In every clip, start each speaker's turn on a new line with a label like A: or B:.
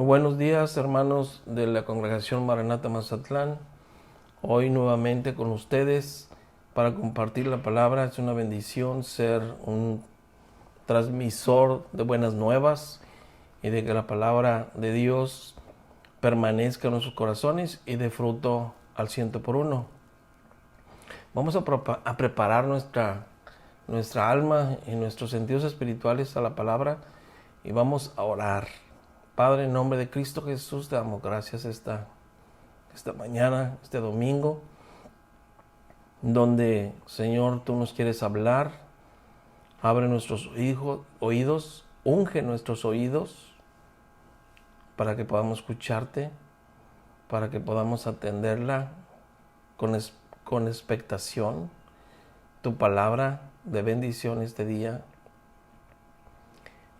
A: Muy buenos días, hermanos de la Congregación Maranata Mazatlán. Hoy nuevamente con ustedes para compartir la palabra. Es una bendición ser un transmisor de buenas nuevas y de que la palabra de Dios permanezca en nuestros corazones y dé fruto al 100 por 1. Vamos a preparar nuestra alma y nuestros sentidos espirituales a la palabra y vamos a orar. Padre, en nombre de Cristo Jesús, te damos gracias esta mañana, este domingo, donde, Señor, tú nos quieres hablar. Abre nuestros oídos, unge nuestros oídos para que podamos escucharte, para que podamos atenderla con expectación, tu palabra de bendición este día,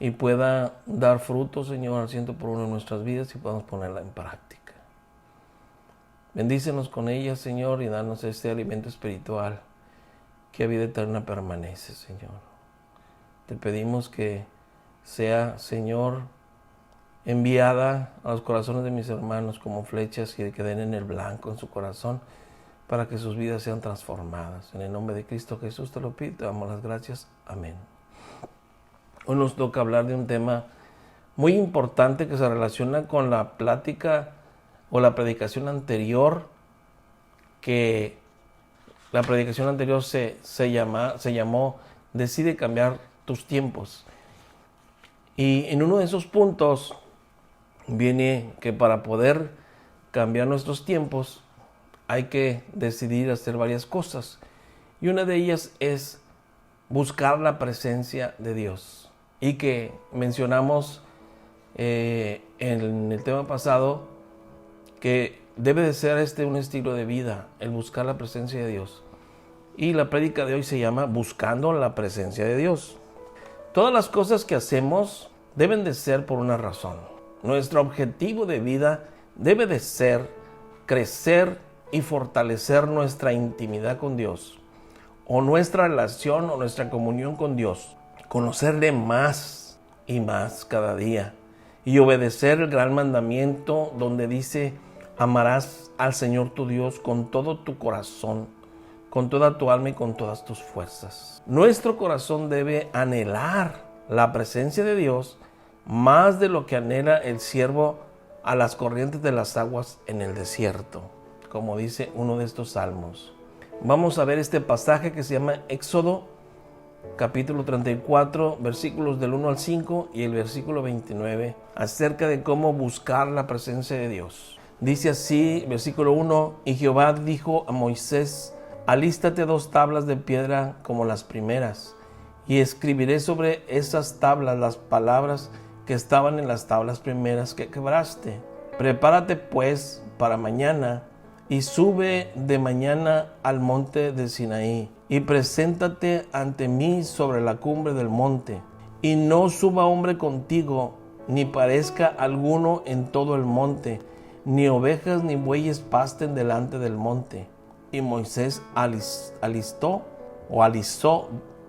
A: y pueda dar fruto, Señor, al 100 por 1 en nuestras vidas y podamos ponerla en práctica. Bendícenos con ella, Señor, y danos este alimento espiritual que a vida eterna permanece, Señor. Te pedimos que sea, Señor, enviada a los corazones de mis hermanos como flechas que queden en el blanco en su corazón para que sus vidas sean transformadas. En el nombre de Cristo Jesús te lo pido, te damos las gracias. Amén. Hoy nos toca hablar de un tema muy importante que se relaciona con la plática o la predicación anterior, que la predicación anterior se llamó Decide cambiar tus tiempos. Y en uno de esos puntos viene que para poder cambiar nuestros tiempos hay que decidir hacer varias cosas. Y una de ellas es buscar la presencia de Dios. Y que mencionamos en el tema pasado que debe de ser un estilo de vida, el buscar la presencia de Dios. Y la prédica de hoy se llama Buscando la presencia de Dios. Todas las cosas que hacemos deben de ser por una razón. Nuestro objetivo de vida debe de ser crecer y fortalecer nuestra intimidad con Dios, o nuestra relación o nuestra comunión con Dios. Conocerle más y más cada día y obedecer el gran mandamiento donde dice: amarás al Señor tu Dios con todo tu corazón, con toda tu alma y con todas tus fuerzas. Nuestro corazón debe anhelar la presencia de Dios más de lo que anhela el ciervo a las corrientes de las aguas en el desierto, como dice uno de estos salmos. Vamos a ver este pasaje que se llama Éxodo capítulo 34, versículos del 1 al 5 y el versículo 29, acerca de cómo buscar la presencia de Dios. Dice así, versículo 1: Y Jehová dijo a Moisés: alístate 2 tablas de piedra como las primeras, y escribiré sobre esas tablas las palabras que estaban en las tablas primeras que quebraste. Prepárate pues para mañana, y sube de mañana al monte de Sinaí, y preséntate ante mí sobre la cumbre del monte. Y no suba hombre contigo, ni parezca alguno en todo el monte, ni ovejas ni bueyes pasten delante del monte. Y Moisés alisó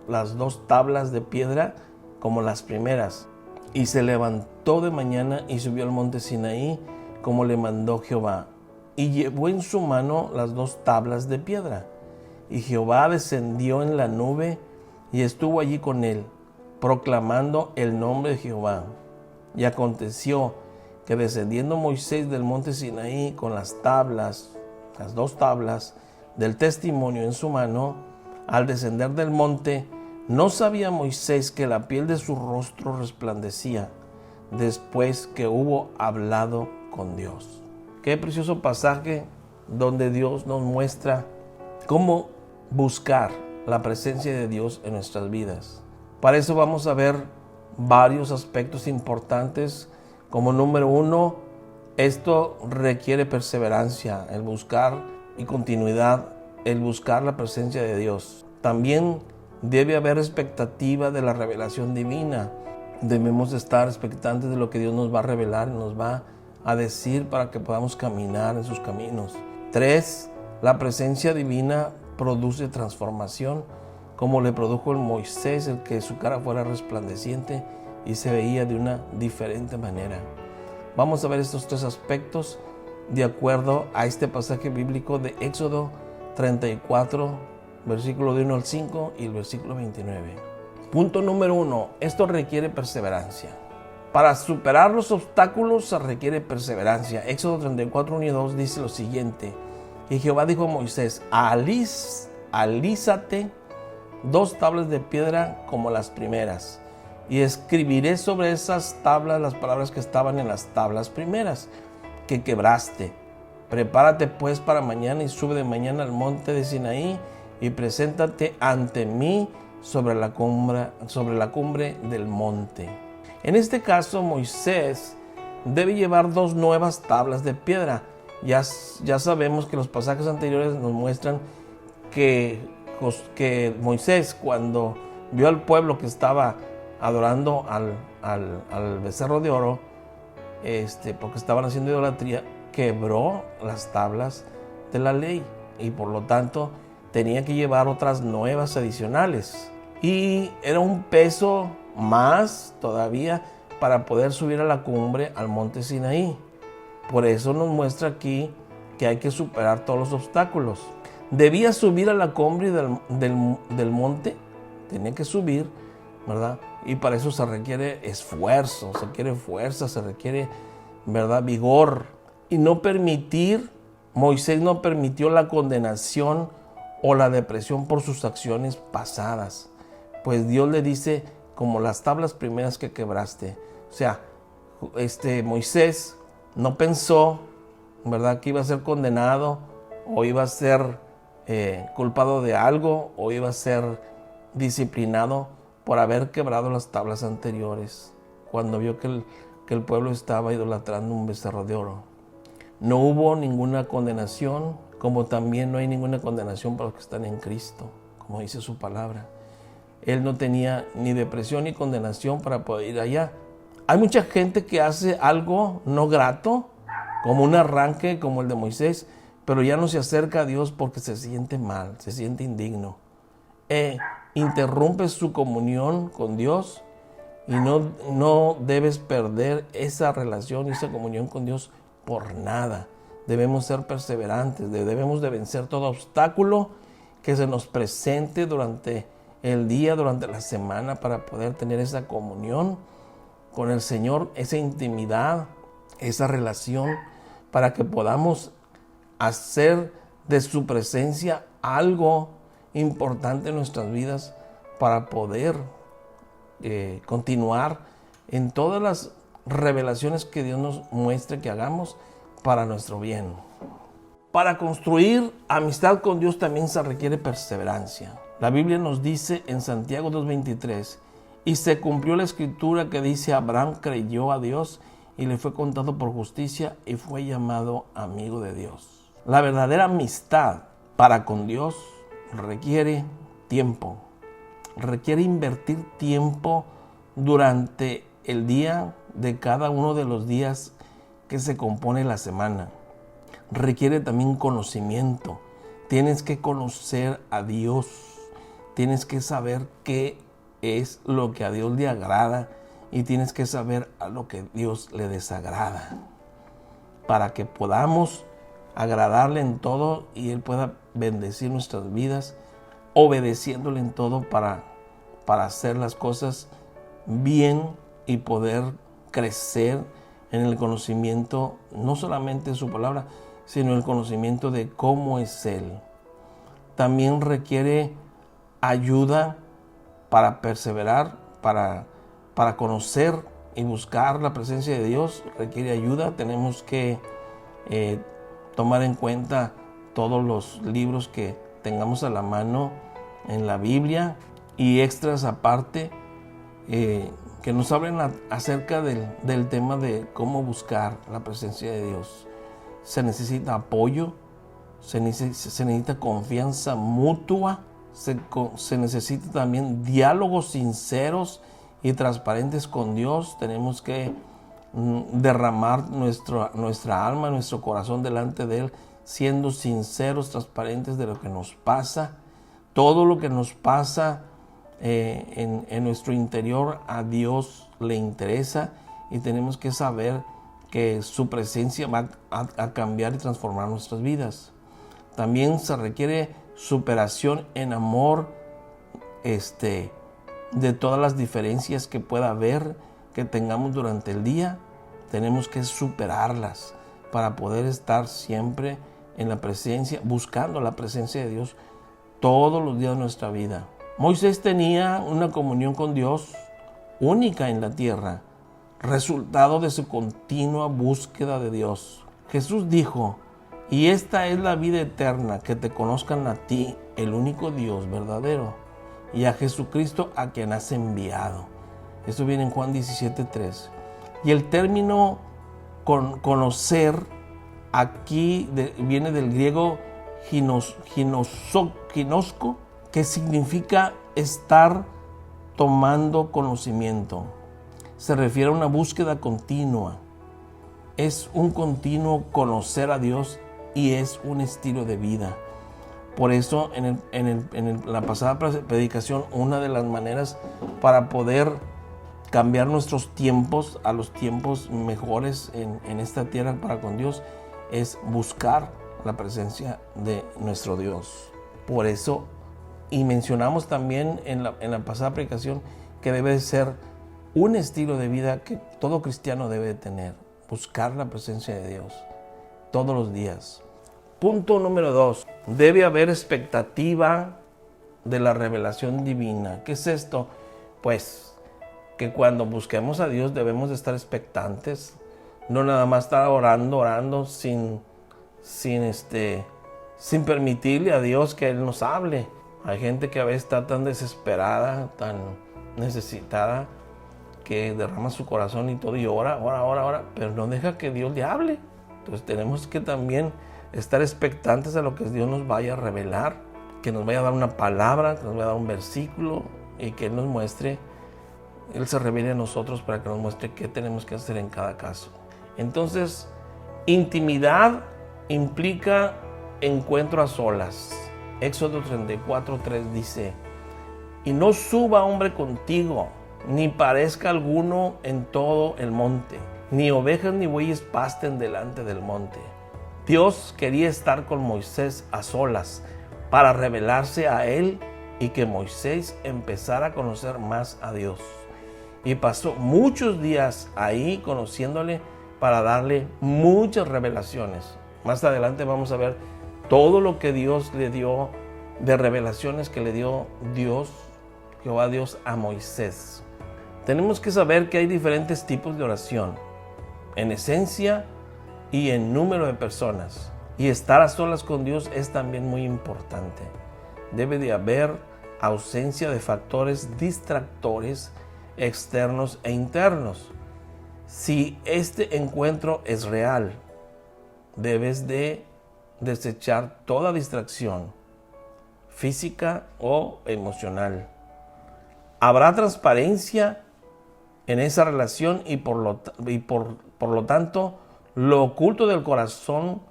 A: las 2 tablas de piedra como las primeras, y se levantó de mañana y subió al monte Sinaí como le mandó Jehová. Y llevó en su mano las 2 tablas de piedra. Y Jehová descendió en la nube y estuvo allí con él, proclamando el nombre de Jehová. Y aconteció que descendiendo Moisés del monte Sinaí con las 2 tablas del testimonio en su mano, al descender del monte, no sabía Moisés que la piel de su rostro resplandecía, después que hubo hablado con Dios. Qué precioso pasaje donde Dios nos muestra cómo buscar la presencia de Dios en nuestras vidas. Para eso vamos a ver varios aspectos importantes. Como número 1, esto requiere perseverancia, el buscar y continuidad, el buscar la presencia de Dios. También debe haber expectativa de la revelación divina. Debemos estar expectantes de lo que Dios nos va a revelar, nos va a decir para que podamos caminar en sus caminos. 3, la presencia divina produce transformación, como le produjo en Moisés, el que su cara fuera resplandeciente y se veía de una diferente manera. Vamos a ver estos tres aspectos de acuerdo a este pasaje bíblico de Éxodo 34, versículo de 1 al 5 y el versículo 29. Punto número 1. Esto requiere perseverancia. Para superar los obstáculos se requiere perseverancia. Éxodo 34, 1 y 2 dice lo siguiente. Y Jehová dijo a Moisés, alízate 2 tablas de piedra como las primeras, y escribiré sobre esas tablas las palabras que estaban en las tablas primeras que quebraste. Prepárate pues para mañana y sube de mañana al monte de Sinaí y preséntate ante mí sobre la cumbre del monte. En este caso, Moisés debe llevar 2 nuevas tablas de piedra. Ya sabemos que los pasajes anteriores nos muestran que Moisés, cuando vio al pueblo que estaba adorando al becerro de oro, porque estaban haciendo idolatría, quebró las tablas de la ley y por lo tanto tenía que llevar otras nuevas adicionales. Y era un peso más todavía para poder subir a la cumbre, al monte Sinaí. Por eso nos muestra aquí que hay que superar todos los obstáculos. Debía subir a la cumbre del monte, tenía que subir, ¿verdad? Y para eso se requiere esfuerzo, se requiere fuerza, se requiere, ¿verdad?, vigor. Y Moisés no permitió la condenación o la depresión por sus acciones pasadas. Pues Dios le dice, como las tablas primeras que quebraste. O sea, Moisés no pensó, ¿verdad?, que iba a ser condenado o iba a ser culpado de algo o iba a ser disciplinado por haber quebrado las tablas anteriores, cuando vio que el pueblo estaba idolatrando un becerro de oro. No hubo ninguna condenación, como también no hay ninguna condenación para los que están en Cristo, como dice su palabra. Él no tenía ni depresión ni condenación para poder ir allá. Hay mucha gente que hace algo no grato, como un arranque como el de Moisés, pero ya no se acerca a Dios porque se siente mal, se siente indigno. Interrumpe su comunión con Dios y no debes perder esa relación y esa comunión con Dios por nada. Debemos ser perseverantes, debemos de vencer todo obstáculo que se nos presente durante el día, durante la semana, para poder tener esa comunión con el Señor, esa intimidad, esa relación, para que podamos hacer de su presencia algo importante en nuestras vidas, para poder continuar en todas las revelaciones que Dios nos muestre que hagamos para nuestro bien. Para construir amistad con Dios también se requiere perseverancia. La Biblia nos dice en Santiago 2:23, y se cumplió la escritura que dice, Abraham creyó a Dios y le fue contado por justicia y fue llamado amigo de Dios. La verdadera amistad para con Dios requiere tiempo, requiere invertir tiempo durante el día de cada uno de los días que se compone la semana. Requiere también conocimiento. Tienes que conocer a Dios. Tienes que saber qué es lo que a Dios le agrada y tienes que saber a lo que Dios le desagrada, para que podamos agradarle en todo y Él pueda bendecir nuestras vidas, obedeciéndole en todo para hacer las cosas bien y poder crecer en el conocimiento, no solamente de su palabra, sino el conocimiento de cómo es Él. También requiere ayuda para perseverar, para conocer y buscar la presencia de Dios. Requiere ayuda. Tenemos que tomar en cuenta todos los libros que tengamos a la mano en la Biblia y extras aparte que nos hablen acerca del tema de cómo buscar la presencia de Dios. Se necesita apoyo, se necesita confianza mutua, se necesita también diálogos sinceros y transparentes con Dios. Tenemos que derramar nuestra alma, nuestro corazón delante de Él, siendo sinceros, transparentes de lo que nos pasa. Todo lo que nos pasa en nuestro interior a Dios le interesa y tenemos que saber que su presencia va a cambiar y transformar nuestras vidas. También se requiere superación en amor, de todas las diferencias que pueda haber, que tengamos durante el día. Tenemos que superarlas para poder estar siempre en la presencia, buscando la presencia de Dios todos los días de nuestra vida. Moisés tenía una comunión con Dios única en la tierra, resultado de su continua búsqueda de Dios. Jesús dijo: y esta es la vida eterna, que te conozcan a ti, el único Dios verdadero, y a Jesucristo a quien has enviado. Esto viene en Juan 17:3. Y el término conocer aquí viene del griego ginosko, que significa estar tomando conocimiento. Se refiere a una búsqueda continua. Es un continuo conocer a Dios y es un estilo de vida. Por eso en la pasada predicación, una de las maneras para poder cambiar nuestros tiempos a los tiempos mejores en esta tierra para con Dios es buscar la presencia de nuestro Dios. Por eso, y mencionamos también en la pasada predicación, que debe de ser un estilo de vida que todo cristiano debe de tener: buscar la presencia de Dios todos los días. Punto número 2. Debe haber expectativa de la revelación divina. ¿Qué es esto? Pues que cuando busquemos a Dios debemos de estar expectantes. No nada más estar orando sin permitirle a Dios que Él nos hable. Hay gente que a veces está tan desesperada, tan necesitada, que derrama su corazón y todo, y ora, pero no deja que Dios le hable. Entonces tenemos que también estar expectantes a lo que Dios nos vaya a revelar, que nos vaya a dar una palabra, que nos vaya a dar un versículo, y que Él nos muestre, Él se revele a nosotros para que nos muestre qué tenemos que hacer en cada caso. Entonces, intimidad implica encuentro a solas. Éxodo 34:3 dice: y no suba hombre contigo, ni parezca alguno en todo el monte, ni ovejas ni bueyes pasten delante del monte. Dios quería estar con Moisés a solas para revelarse a él y que Moisés empezara a conocer más a Dios. Y pasó muchos días ahí conociéndole para darle muchas revelaciones. Más adelante vamos a ver todo lo que Dios le dio de revelaciones que le dio Jehová Dios a Moisés. Tenemos que saber que hay diferentes tipos de oración, en esencia y en número de personas. Y estar a solas con Dios es también muy importante. Debe de haber ausencia de factores distractores externos e internos. Si este encuentro es real, debes de desechar toda distracción física o emocional. Habrá transparencia en esa relación y por lo tanto lo oculto del corazón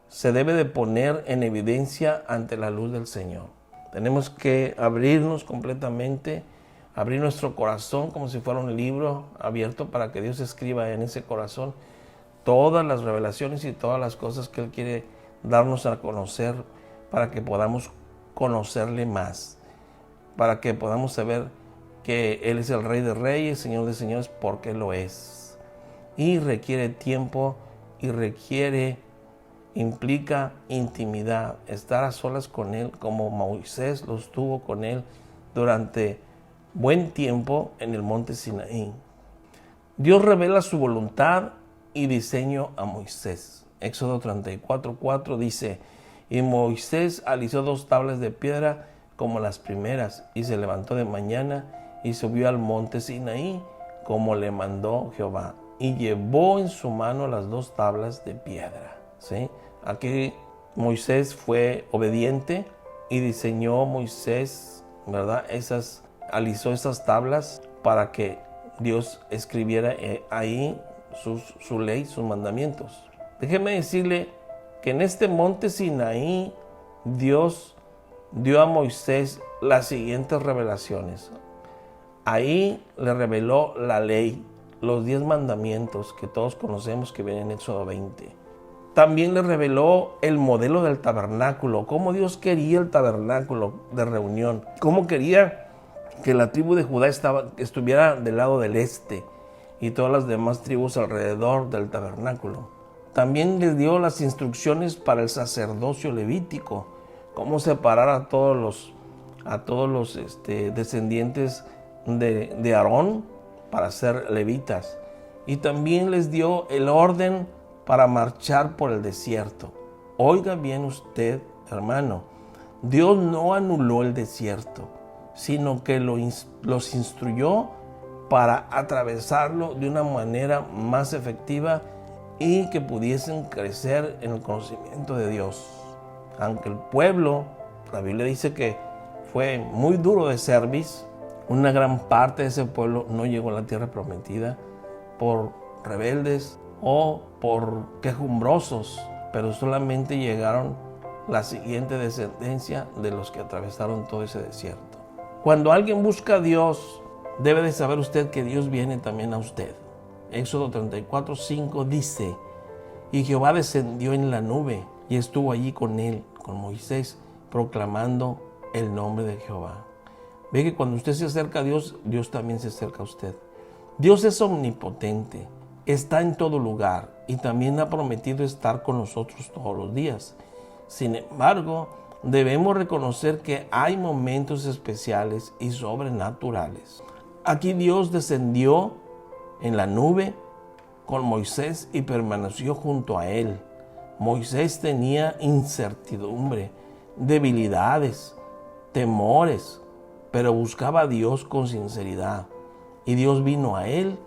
A: se debe de poner en evidencia ante la luz del Señor. Tenemos que abrirnos completamente, abrir nuestro corazón como si fuera un libro abierto para que Dios escriba en ese corazón todas las revelaciones y todas las cosas que Él quiere darnos a conocer, para que podamos conocerle más, para que podamos saber que Él es el Rey de Reyes, Señor de Señores, porque lo es. Y requiere tiempo y implica intimidad, estar a solas con Él, como Moisés lo estuvo con Él durante buen tiempo en el monte Sinaí. Dios revela su voluntad y diseño a Moisés. Éxodo 34:4 dice: y Moisés alisó 2 tablas de piedra como las primeras, y se levantó de mañana y subió al monte Sinaí como le mandó Jehová, y llevó en su mano las 2 tablas de piedra. ¿Sí? Aquí Moisés fue obediente y diseñó Moisés, ¿verdad? Alisó esas tablas para que Dios escribiera ahí su ley, sus mandamientos. Déjeme decirle que en este monte Sinaí Dios dio a Moisés las siguientes revelaciones. Ahí le reveló la ley, los 10 mandamientos que todos conocemos que vienen en Éxodo 20. También les reveló el modelo del tabernáculo, cómo Dios quería el tabernáculo de reunión, cómo quería que la tribu de Judá estuviera del lado del este y todas las demás tribus alrededor del tabernáculo. También les dio las instrucciones para el sacerdocio levítico, cómo separar a todos los descendientes de Aarón para ser levitas. Y también les dio el orden para marchar por el desierto. Oiga bien usted, hermano, Dios no anuló el desierto, sino que los instruyó para atravesarlo de una manera más efectiva y que pudiesen crecer en el conocimiento de Dios. Aunque el pueblo, la Biblia dice que fue muy duro de cerviz, una gran parte de ese pueblo no llegó a la tierra prometida por rebeldes o por quejumbrosos, pero solamente llegaron la siguiente descendencia de los que atravesaron todo ese desierto. Cuando alguien busca a Dios, debe de saber usted que Dios viene también a usted. Éxodo 34:5 dice: y Jehová descendió en la nube y estuvo allí con él, con Moisés, proclamando el nombre de Jehová. Ve que cuando usted se acerca a Dios, Dios también se acerca a usted. Dios es omnipotente, está en todo lugar y también ha prometido estar con nosotros todos los días. Sin embargo, debemos reconocer que hay momentos especiales y sobrenaturales. Aquí Dios descendió en la nube con Moisés y permaneció junto a él. Moisés tenía incertidumbre, debilidades, temores, pero buscaba a Dios con sinceridad. Y Dios vino a él,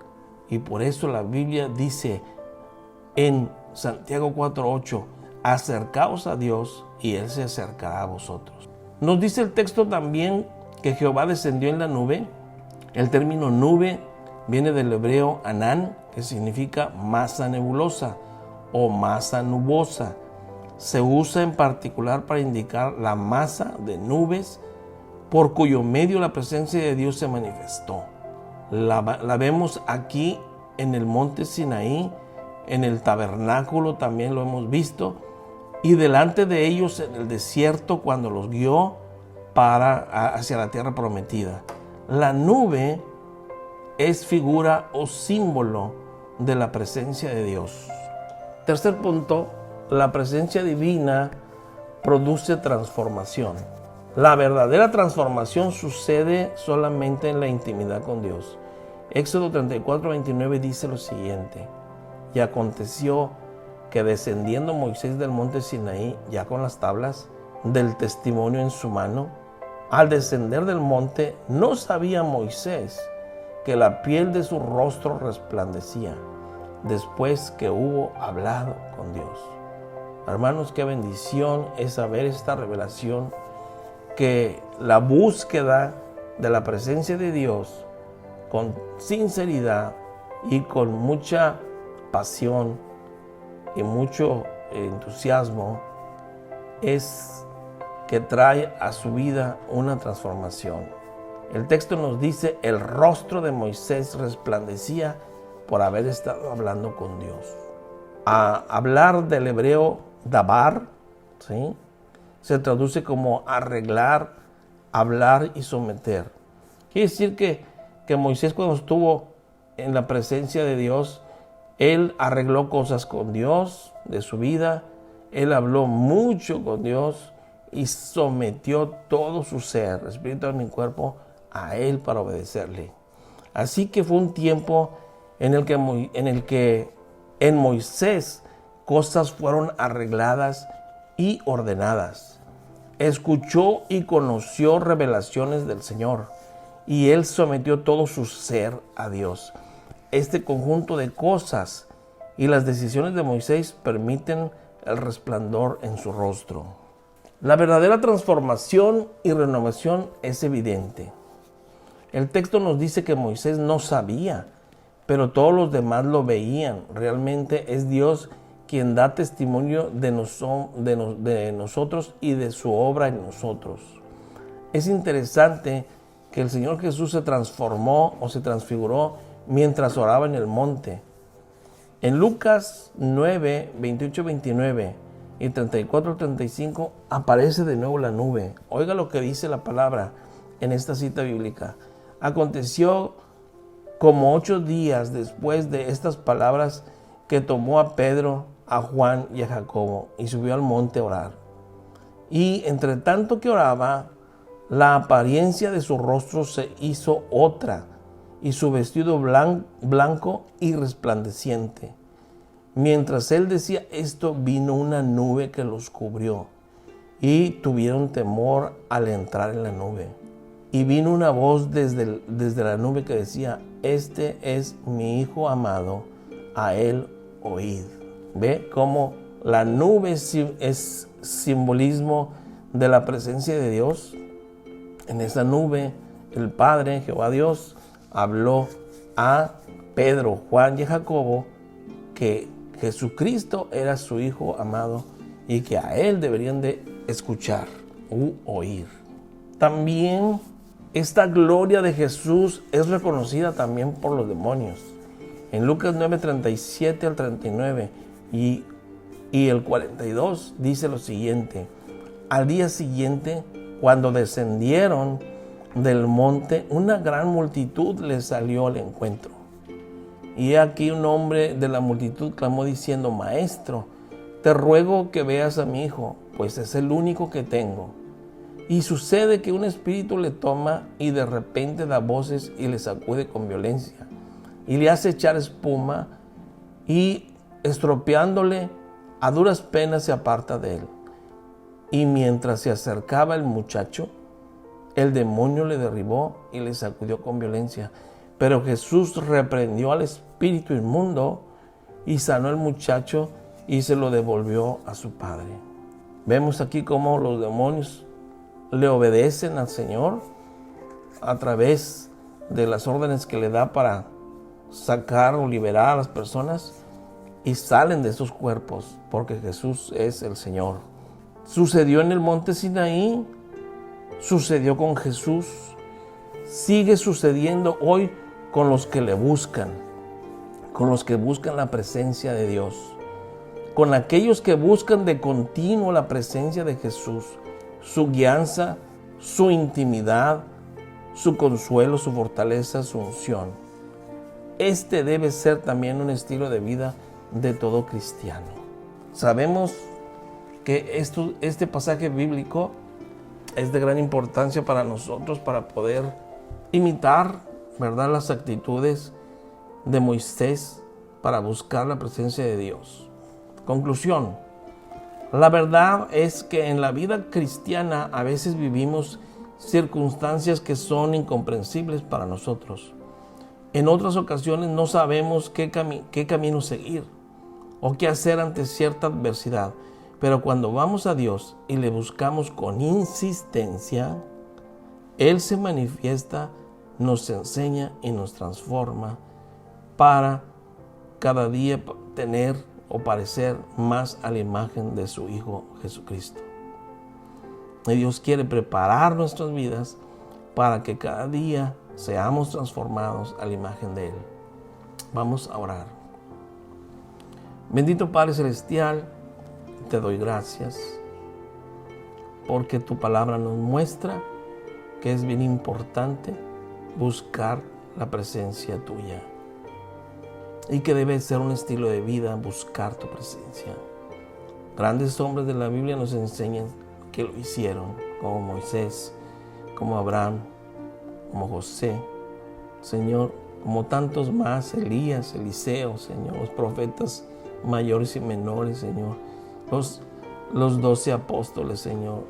A: y por eso la Biblia dice en Santiago 4:8: acercaos a Dios y Él se acercará a vosotros. Nos dice el texto también que Jehová descendió en la nube. El término nube viene del hebreo anán, que significa masa nebulosa o masa nubosa. Se usa en particular para indicar la masa de nubes por cuyo medio la presencia de Dios se manifestó. La vemos aquí en el monte Sinaí, en el tabernáculo también lo hemos visto, y delante de ellos en el desierto cuando los guió hacia la tierra prometida. La nube es figura o símbolo de la presencia de Dios. Tercer punto, la presencia divina produce transformación. La verdadera transformación sucede solamente en la intimidad con Dios. Éxodo 34:29 dice lo siguiente: y aconteció que descendiendo Moisés del monte Sinaí, ya con las tablas del testimonio en su mano, al descender del monte, no sabía Moisés que la piel de su rostro resplandecía, después que hubo hablado con Dios. Hermanos, qué bendición es saber esta revelación, que la búsqueda de la presencia de Dios con sinceridad y con mucha pasión y mucho entusiasmo es que trae a su vida una transformación. El texto nos dice: el rostro de Moisés resplandecía por haber estado hablando con Dios. A hablar del hebreo dabar, ¿sí?, se traduce como arreglar, hablar y someter. Quiere decir que Moisés, cuando estuvo en la presencia de Dios, él arregló cosas con Dios de su vida, él habló mucho con Dios y sometió todo su ser, espíritu, alma y cuerpo, a él para obedecerle. Así que fue un tiempo en el que en Moisés cosas fueron arregladas y ordenadas. Escuchó y conoció revelaciones del Señor, y él sometió todo su ser a Dios. Este conjunto de cosas y las decisiones de Moisés permiten el resplandor en su rostro. La verdadera transformación y renovación es evidente. El texto nos dice que Moisés no sabía, pero todos los demás lo veían. Realmente es Dios quien da testimonio de nosotros y de su obra en nosotros. Es interesante que el Señor Jesús se transformó o se transfiguró mientras oraba en el monte. En Lucas 9, 28, 29 y 34, 35 aparece de nuevo la nube. Oiga lo que dice la palabra en esta cita bíblica. Aconteció como 8 días después de estas palabras que tomó a Pedro, a Juan y a Jacobo y subió al monte a orar. Y entre tanto que oraba, la apariencia de su rostro se hizo otra y su vestido blanco y resplandeciente. Mientras él decía esto, vino una nube que los cubrió y tuvieron temor al entrar en la nube. Y vino una voz desde la nube que decía: este es mi Hijo amado, a él oíd. ¿Ve cómo la nube es simbolismo de la presencia de Dios? En esa nube, el Padre, Jehová Dios, habló a Pedro, Juan y Jacobo que Jesucristo era su Hijo amado y que a él deberían de escuchar u oír. También esta gloria de Jesús es reconocida también por los demonios. En Lucas 9, 37 al 39 y el 42 dice lo siguiente: al día siguiente, cuando descendieron del monte, una gran multitud les salió al encuentro. Y aquí un hombre de la multitud clamó diciendo: Maestro, te ruego que veas a mi hijo, pues es el único que tengo. Y sucede que un espíritu le toma y de repente da voces y le sacude con violencia y le hace echar espuma y estropeándole, a duras penas se aparta de él. Y mientras se acercaba el muchacho, el demonio le derribó y le sacudió con violencia. Pero Jesús reprendió al espíritu inmundo y sanó al muchacho y se lo devolvió a su padre. Vemos aquí cómo los demonios le obedecen al Señor a través de las órdenes que le da para sacar o liberar a las personas, y salen de esos cuerpos porque Jesús es el Señor. Sucedió en el monte Sinaí, sucedió con Jesús, sigue sucediendo hoy con los que le buscan, con los que buscan la presencia de Dios, con aquellos que buscan de continuo la presencia de Jesús, su guianza, su intimidad, su consuelo, su fortaleza, su unción. Este debe ser también un estilo de vida de todo cristiano. Sabemos que este pasaje bíblico es de gran importancia para nosotros para poder imitar, ¿verdad?, las actitudes de Moisés para buscar la presencia de Dios. Conclusión: la verdad es que en la vida cristiana a veces vivimos circunstancias que son incomprensibles para nosotros. En otras ocasiones no sabemos qué camino seguir o qué hacer ante cierta adversidad. Pero cuando vamos a Dios y le buscamos con insistencia, Él se manifiesta, nos enseña y nos transforma para cada día tener o parecer más a la imagen de su Hijo Jesucristo. Y Dios quiere preparar nuestras vidas para que cada día seamos transformados a la imagen de Él. Vamos a orar. Bendito Padre Celestial, te doy gracias porque tu palabra nos muestra que es bien importante buscar la presencia tuya y que debe ser un estilo de vida buscar tu presencia. Grandes hombres de la Biblia nos enseñan que lo hicieron, como Moisés, como Abraham, como José, Señor, como tantos más, Elías, Eliseo, Señor, los profetas mayores y menores, Señor, los 12 apóstoles, Señor.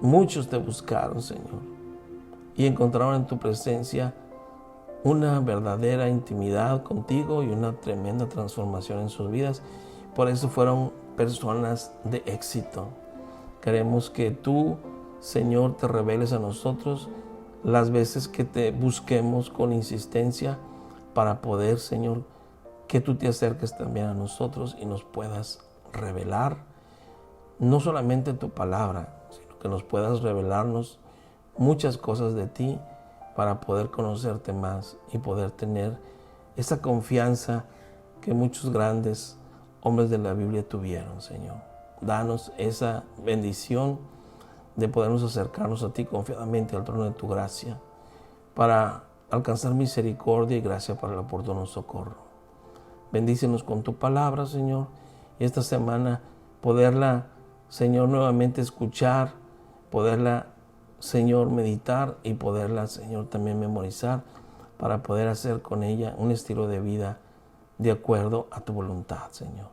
A: Muchos te buscaron, Señor, y encontraron en tu presencia una verdadera intimidad contigo y una tremenda transformación en sus vidas. Por eso fueron personas de éxito. Queremos que tú, Señor, te reveles a nosotros las veces que te busquemos con insistencia para poder, Señor, que tú te acerques también a nosotros y nos puedas revelar no solamente tu palabra, sino que nos puedas revelarnos muchas cosas de ti para poder conocerte más y poder tener esa confianza que muchos grandes hombres de la Biblia tuvieron, Señor. Danos esa bendición de podernos acercarnos a ti confiadamente al trono de tu gracia para alcanzar misericordia y gracia para el oportuno socorro. Bendícenos con tu palabra, Señor, y esta semana poderla, Señor, nuevamente escuchar, poderla, Señor, meditar y poderla, Señor, también memorizar para poder hacer con ella un estilo de vida de acuerdo a tu voluntad, Señor.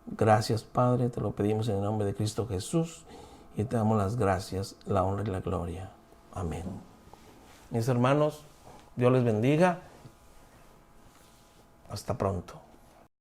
A: Gracias, Padre, te lo pedimos en el nombre de Cristo Jesús y te damos las gracias, la honra y la gloria. Amén. Mis hermanos, Dios les bendiga. Hasta pronto.